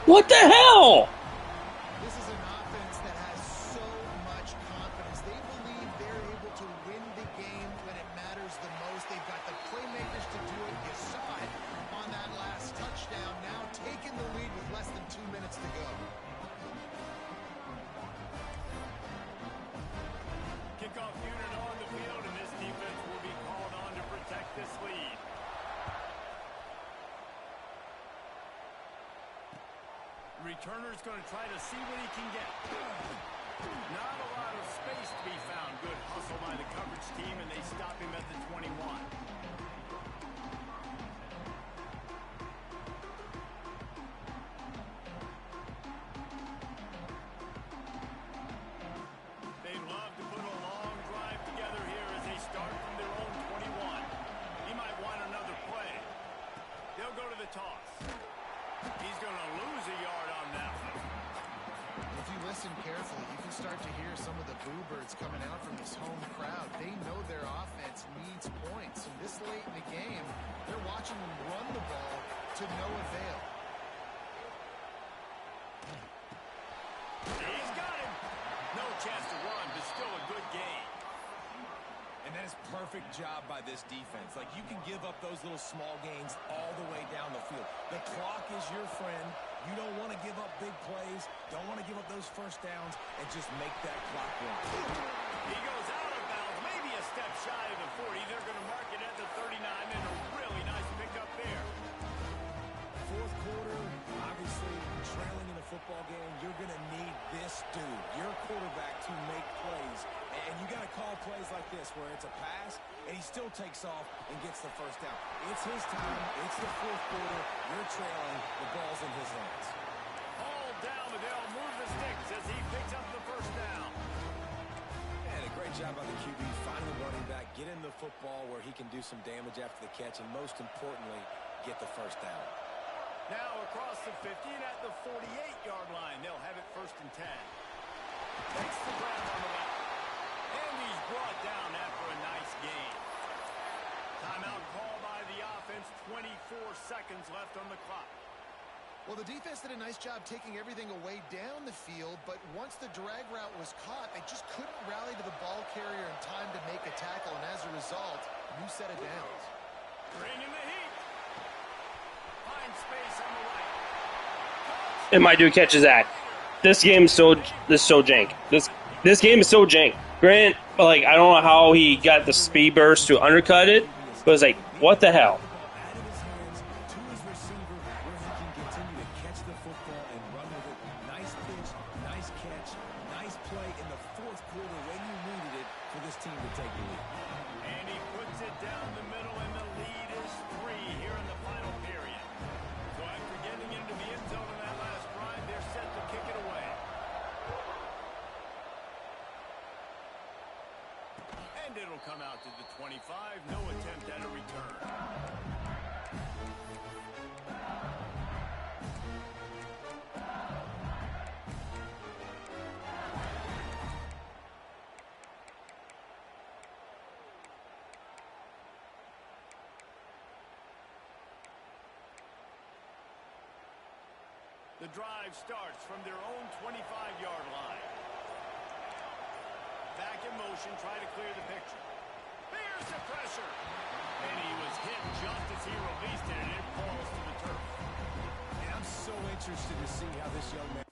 What the hell? This is an offense that has so much confidence. They believe they're able to win the game when it matters the most. They've got the playmakers to do it. You saw it on that last touchdown. Now taking the lead with less than 2 minutes to go. Kickoff unit on the field, and this defense will be called on to protect this lead. Returner's going to try to see what he can get. Not a lot of space to be found. Good hustle by the coverage team, and they stop him at the 21. They'd love to put a long drive together here as they start from their own 21. He might want another play. They'll go to the toss. He's going to lose a yard on that one. If you listen carefully, you can start to hear some of the boo birds coming out from this home crowd. They know their offense needs points. And this late in the game, they're watching them run the ball to no avail. He's got him. No chance to run, but still a good game. And that is perfect job by this defense. Like, you can give up those little small gains all the way down the field. The clock is your friend. You don't want to give up big plays. Don't want to give up those 1st downs and just make that clock run. He goes out of bounds, maybe a step shy of the 40. They're going to mark it at the 39, and a really nice pickup there. 4th quarter, obviously, trailing in a football game, you're going to need this dude, your quarterback, to make plays. And you got to call plays like this where it's a pass, and he still takes off and gets the 1st down. It's his time. It's the 4th quarter. You're trailing. The ball's in his hands. All down, but they'll move the sticks as he picks up the 1st down. And a great job by the QB, finding the running back, get him the football where he can do some damage after the catch, and most importantly, get the 1st down. Now across the 50 and at the 48-yard line. They'll have it 1st and 10. Takes the grab on the left. And he's brought down after a nice gain. Timeout call by the offense. 24 seconds left on the clock. Well, the defense did a nice job taking everything away down the field, but once the drag route was caught, they just couldn't rally to the ball carrier in time to make a tackle, and as a result, new set of downs. Bringing the heat. Find space on the right. And my dude catches that. This game is so jank. This game is so jank. Grant, like, I don't know how he got the speed burst to undercut it, but it's like, what the hell? Out of his hands to his receiver where he can continue to catch the football and run with it. Nice pitch, nice catch, nice play in the 4th quarter when you needed it for this team to take the lead. And he puts it down the middle, and the lead is 3 here in the final period. come out to the 25. No attempt at a return. The drive starts from their own 25-yard line. Back in motion, try to clear the picture. Here's the pressure. And he was hit just as he released it, and it falls to the turf. And I'm so interested to see how this young man...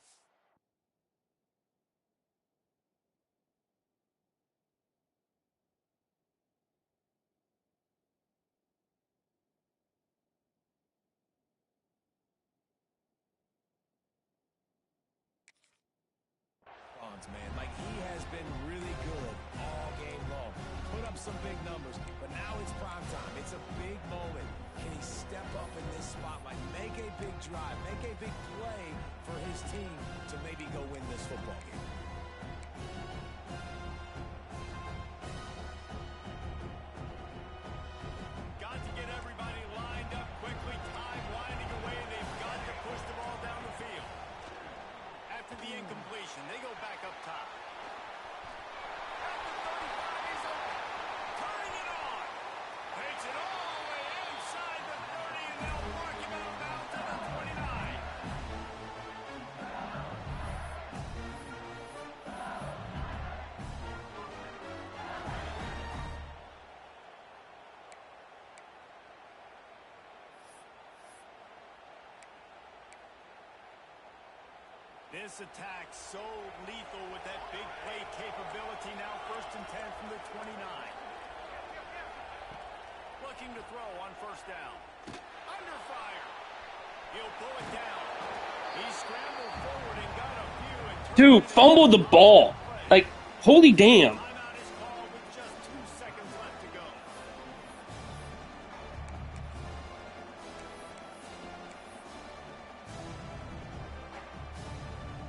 man. Like, he has been really good all game long. Put up some big numbers, but now it's prime time. It's a big moment. Can he step up in this spotlight, make a big drive, make a big play for his team to maybe go win this football game? Got to get everybody lined up quickly. Time winding away. They've got to push the ball down the field. After the incompletion, they go back up top. At the 35, he's open. Turning it on. Takes it all the way inside the 30, and they'll mark him out of bounds to the 29. This attack so lethal with that big play capability. Now 1st and 10 from the 29. Looking to throw on 1st down. Under fire. He'll pull it down. He scrambled forward and got a few. And Dude, fumbled the ball. Like, holy damn. Timeout is called with just 2 seconds left to go.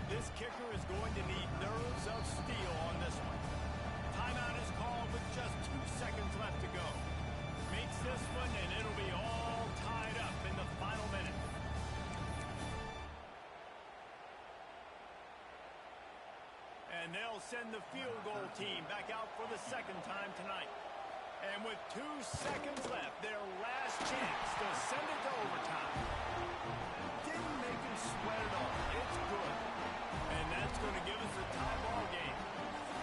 This kicker is going to need nerves of steel on this one. Timeout is called with just 2 seconds left to go. Makes this one, and it'll be all tied up in the final minute. And they'll send the field goal team back out for the 2nd time tonight. And with 2 seconds left, their last chance to send it to overtime. Didn't make him sweat at all. It's good. And that's going to give us a tie ball game.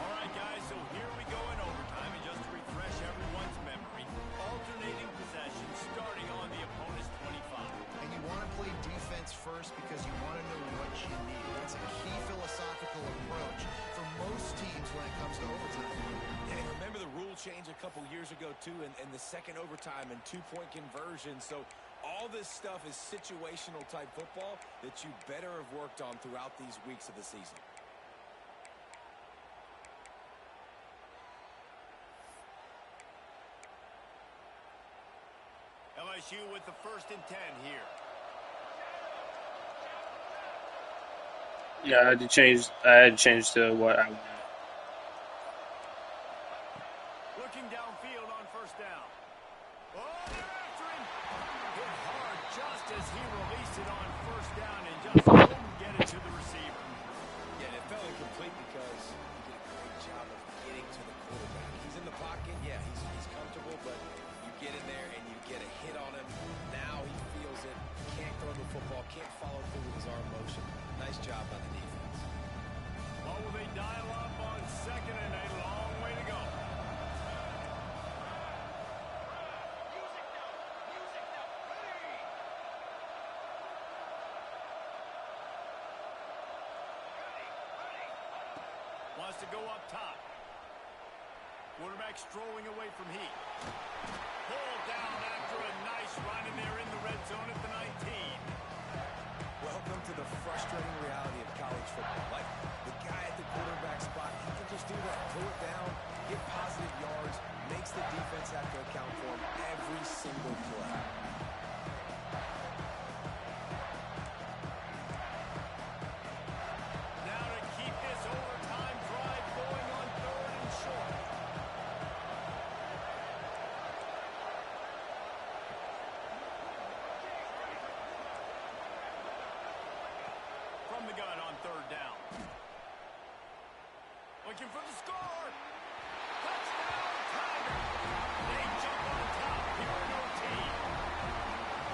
All right, guys, so here we go in overtime. And just to refresh everyone's memory, alternating possession starting on the opponent's 25. And you want to play defense first because you want to know what you need. It's a key philosophical approach for most teams when it comes to overtime. And remember the rule change a couple years ago, too, and the second overtime and 2-point conversion. So all this stuff is situational type football that you better have worked on throughout these weeks of the season. LSU with the 1st and 10 here. Yeah, I had to change to what I wanted. Looking downfield on 1st down. Oh, they're after him. Hit hard just as he released it on 1st down and just couldn't get it to the receiver. Yeah, it fell incomplete because he did a great job of getting to the quarterback. He's in the pocket. Yeah, he's comfortable, but you get in there and you get a hit on him. Now he feels it. Can't throw the football. Can't follow through with his arm motion. Nice job by the defense. What will they dial up on 2nd and a long way to go? Wants to go up top. Quarterback strolling away from heat. Pulled down after a nice run, and they're in the red zone at the 19. Welcome to the frustrating reality of college football. Like, the guy at the quarterback spot, he can just do that. Pull it down, get positive yards, makes the defense have to account for him every single play. Now to keep this overtime drive going on 3rd and short. Looking for the score. Touchdown, Tiger. They jump on top here in OT.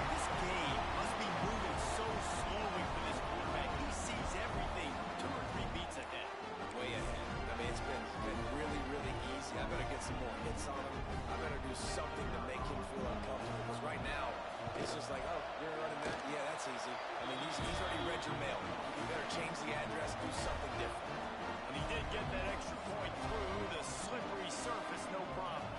This game must be moving so slowly for this quarterback. He sees everything 2 or 3 beats ahead. Way ahead. I mean, it's been really, really easy. I better get some more hits on him. I better do something to make him feel uncomfortable. Because right now, it's just like, oh, you're running that? Yeah, that's easy. I mean, he's already read your mail. You better change the address, do something different. And he did get that extra point through the slippery surface, no problem.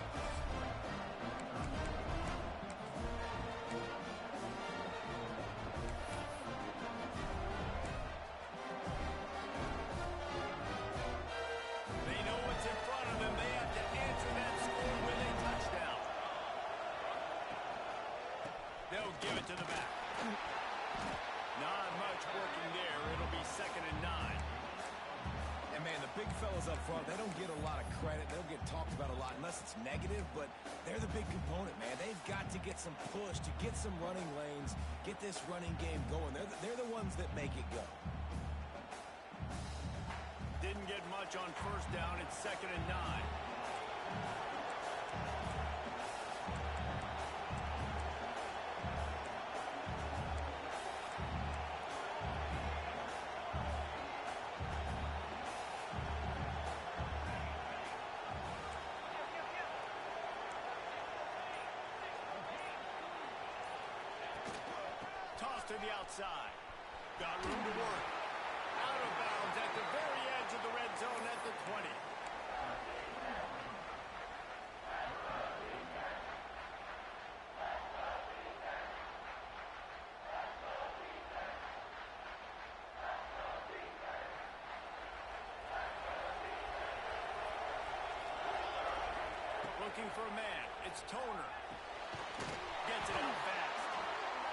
They know what's in front of them. They have to answer that score with a touchdown. They'll give it to the back. Not much working there. It'll be 2nd and 9. And, man, the big fellas up front, they don't get a lot of credit. They don't get talked about a lot unless it's negative, but they're the big component, man. They've got to get some push, to get some running lanes, get this running game going. They're the ones that make it go. Didn't get much on 1st down. It's 2nd and 9. Toss to the outside. Got room to work. Out of bounds at the very edge of the red zone at the 20. Looking for a man. It's Toner. Gets it out fast.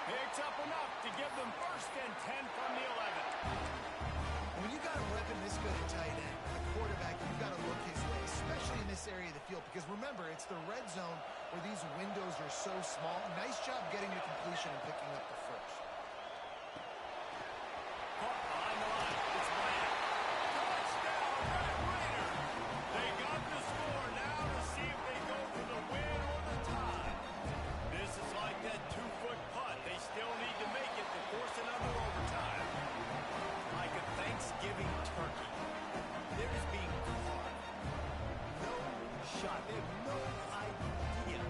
Picks up enough to give them 1st and 10 from the 11. When you got a weapon this good at tight end, the quarterback, you've got to look his way, especially in this area of the field. Because remember, it's the red zone where these windows are so small. Nice job getting the completion and picking up the first. Caught behind the line. It's Bryant. Touchdown, Red Raiders. They got the score now to see if they go for the win or the tie. This is like that 2-foot putt. They still need to make it to force another overtime. Like a Thanksgiving turkey. They're just being carved. No shot. They have no idea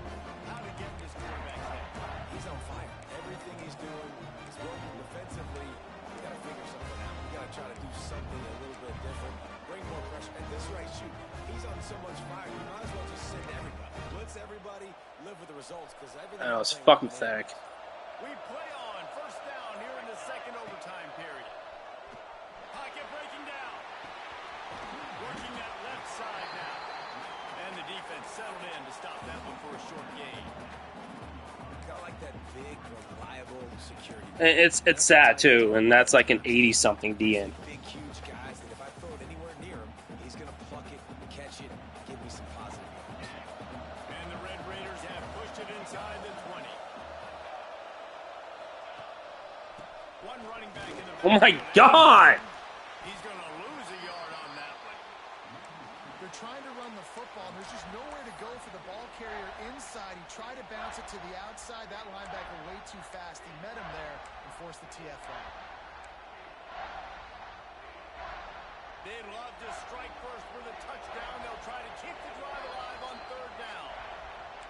how to get this quarterback's head. He's on fire. Everything he's doing is working defensively. You got to figure something out. You got to try to do something a little bit different. Bring more pressure. At this rate, shoot, he's on so much fire. You might as well just send everybody. Blitz everybody. Live with the results because everything. I know, it's fucking pathetic. We play on 1st down here in the 2nd overtime period. Pocket breaking down. Working that left side now. And the defense settled in to stop that one for a short gain. Got like that big, reliable security. And it's sad too, and that's like an 80-something DN. Big, huge guys that if I throw it anywhere near him, he's going to pluck it, catch it, give me some positive yards. And the Red Raiders have pushed it inside the 20. One running back in the Oh my God! He's going to lose a yard on that one. They're trying to run the football, and there's just nowhere to go for the ball carrier inside. He tried to bounce it to the outside. That linebacker way too fast. He met him there and forced the TFL. They'd love to strike first with a touchdown. They'll try to keep the drive alive on 3rd down.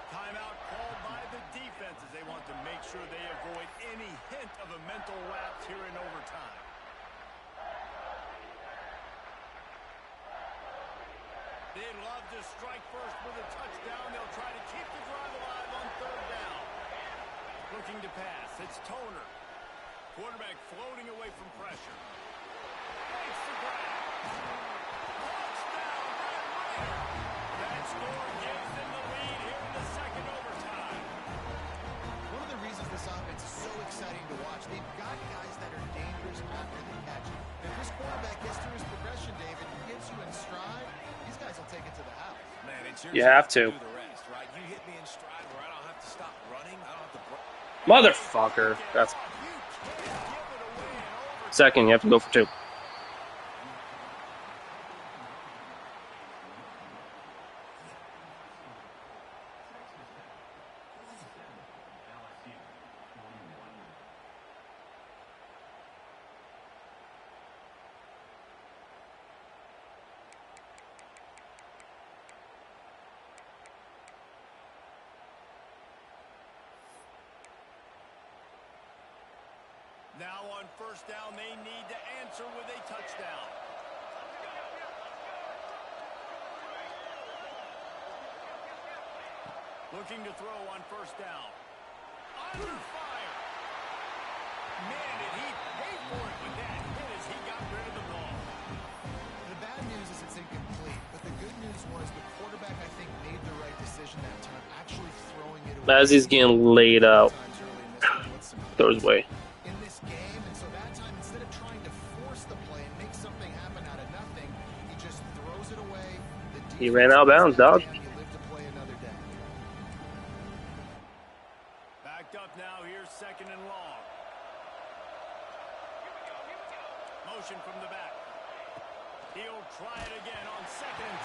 Timeout called by the defense as they want to make sure they avoid any hint of a mental lapse here in overtime. They'd love to strike first with a touchdown. They'll try to keep the drive alive on 3rd down. Looking to pass. It's Toner. Quarterback floating away from pressure. Makes the grab. Touchdown, Red Raiders. That score gives them the lead here in the 2nd overtime. One of the reasons this offense is so exciting to watch, they've got guys that are dangerous after the catch. If this quarterback gets through his progression, David, he gets you in stride, these guys will take it to the house. Man, it's your You have to. do the rest, right? You hit me in stride where I don't have to stop running. I don't have to. Motherfucker. That's You can't give it away in overtime. 2nd. You have to go for 2. Now on first down, they need to answer with a touchdown. Looking to throw on first down. Under fire. Man, did he pay for it with that hit as he got rid of the ball. The bad news is it's incomplete, but the good news was the quarterback, I think, made the right decision that time, actually throwing it away. As he's getting laid out, throws away. In this game, and so that time, instead of trying to force the play and make something happen out of nothing, he just throws it away. He ran out of bounds, dog. You live to play another day. Backed up now, here's second and long. Motion from the back. He'll try it again on second and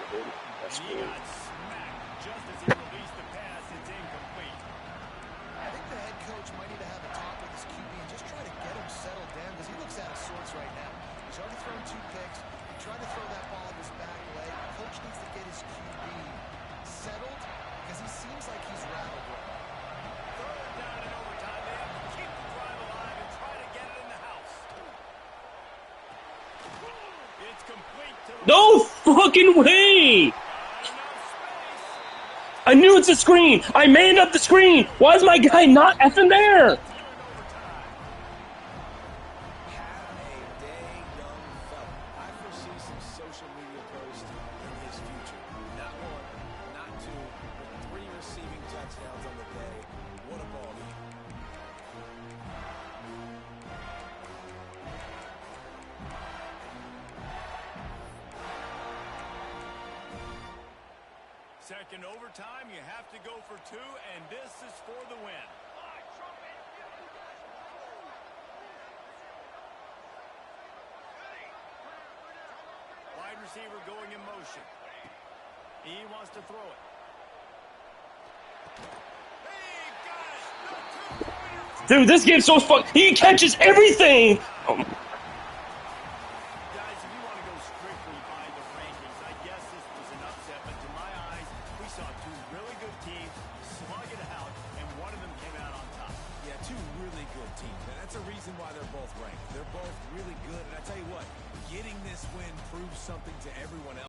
10. And he got smacked just as he released the pass. It's incomplete. I think the head coach might need to have a talk with his QB and just try to get him settled down because he looks out of sorts right now. He's already thrown 2 picks. He tried to throw that ball at his back leg. The coach needs to get his QB settled because he seems like he's rattled right now. Third down in overtime. They have to keep the drive alive and try to get it in the house. It's complete to the No fucking way! I knew it's a screen. I manned up the screen. Why is my guy not effing there? Have a day, young fella. I foresee some social media posts in his future. Not 1, not 2, but 3 receiving touchdowns on the day. What a ball game. second overtime. You have to go for 2, and this is for the win. Wide receiver going in motion. He wants to throw it. He got it. The two-pointer. Dude, this game's so fun. He catches everything. Oh. Guys, if you want to go strictly by the rankings, I guess this was an upset, but to my eyes, we saw 2 really good teams slug it out, and one of them came out on top. Yeah, 2 really good teams. And that's a reason why they're both ranked. They're both really good. And I tell you what, getting this win proves something to everyone else.